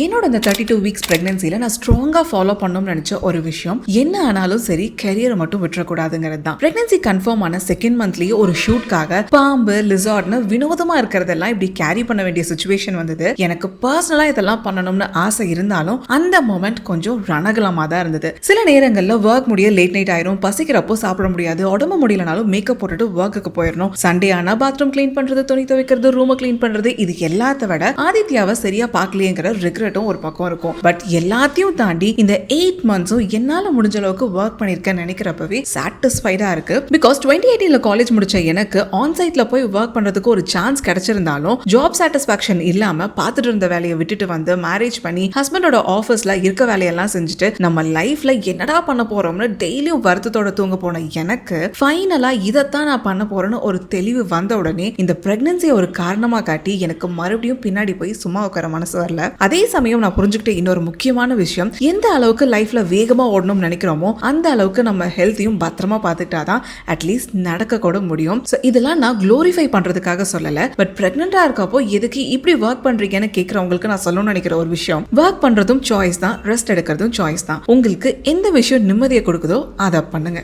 என்னோட இந்த 32 வீக்ஸ் பிரெக்னன்சில நான் ஸ்ட்ராங்கா ஃபாலோ பண்ணணும்னு நினைச்ச ஒரு விஷயம் என்ன ஆனாலும் சரி கரியரை மட்டும் விட்டுறக்கூடாதுங்கிறது தான். பிரெக்னன்சி கன்ஃபார்ம் ஆன செகண்ட் மந்த்லயே ஒரு ஷூட்காக பாம்பு லிசார்ட்னு வினோதமா இருக்கிறதெல்லாம் இப்படி கேரி பண்ண வேண்டிய சுச்சுவேஷன் வந்தது. எனக்கு பர்சனலா இதெல்லாம் பண்ணணும்னு ஆசை இருந்தாலும் அந்த மொமெண்ட் கொஞ்சம் ரணகலமா தான் இருந்தது. சில நேரங்கள்ல ஒர்க் முடிய லேட் நைட் ஆயிரும், பசிக்கிறப்போ சாப்பிட முடியாது, உடம்பு முடியலனாலும் மேக்கப் போட்டுட்டு ஒர்க்குக்கு போயிடணும். சண்டே ஆனா பாத்ரூம் கிளீன் பண்றது, துணி துவைக்கிறது, ரூம் கிளீன் பண்றது, இது எல்லாத்த விட ஆதித்யாவை சரியா பார்க்கலையேங்கிற ரிக்ரெட்டும் ஒரு பக்கம் இருக்கும். பட் எல்லாத்தையும் தாண்டி இந்த 8 மந்த்ஸும் என்னால முடிஞ்ச அளவுக்கு ஒர்க் பண்ணிருக்கேன்னு நினைக்கிறப்பவே சாட்டிஸ்ஃபைடா இருக்கு. பிகாஸ் 2018 காலேஜ் முடிச்ச எனக்கு ஆன்சைட்ல போய் ஒர்க் பண்றதுக்கு ஒரு சான்ஸ் கிடைச்சிருந்தாலும் ஜாப் சாட்டிஸ்பாக்சன் இல்லாம பார்த்துட்டு இருந்த வேலையை விட்டுட்டு வந்து மேரேஜ் பண்ணி ஹஸ்பண்டோட ஆஃபீஸ்ல இருக்க வேலையெல்லாம் செஞ்சுட்டு நம்ம லைஃப்ல என்னடா பண்ண போறோம்னு டெய்லியும் வருத்தத்தோட தூங்க போன எனக்கு ஃபைனலா இதைத்தான் நான் பண்ண போறேன்னு ஒரு தெளிவு வந்த உடனே இந்த பிரெக்னன்சியை ஒரு காரணமா காட்டி எனக்கு மறுபடியும் பின்னாடி போய் சும்மா உட்கார மனசு வரல. அதே சமயம் நான் புரிஞ்சுக்கிட்ட இன்னொரு முக்கியமான விஷயம், எந்த அளவுக்கு லைஃப்ல வேகமா ஓடணும்னு நினைக்கிறோமோ அந்த அளவுக்கு நம்ம ஹெல்த்தையும் பத்திரமா பார்த்துக்கிட்டாதான் அட்லீஸ்ட் நடக்க கூட முடியும். ஸோ இதெல்லாம் நான் குளோரிஃபை பண்றதுக்காக சொல்லல. பட் பிரெக்னெண்டா இருக்கப்போ எதுக்கு இப்படி ஒர்க் பண்றீங்கன்னு கேட்கறவங்களுக்கு நான் சொல்லணும்னு நினைக்கிற ஒரு விஷயம், ஒர்க் பண்றதும் சாய்ஸ் தான், ரெஸ்ட் எடுக்கிறதும் சாய்ஸ் தான். உங்களுக்கு எந்த விஷயம் நிம்மதியை கொடுக்குதோ அதை பண்ணுங்க.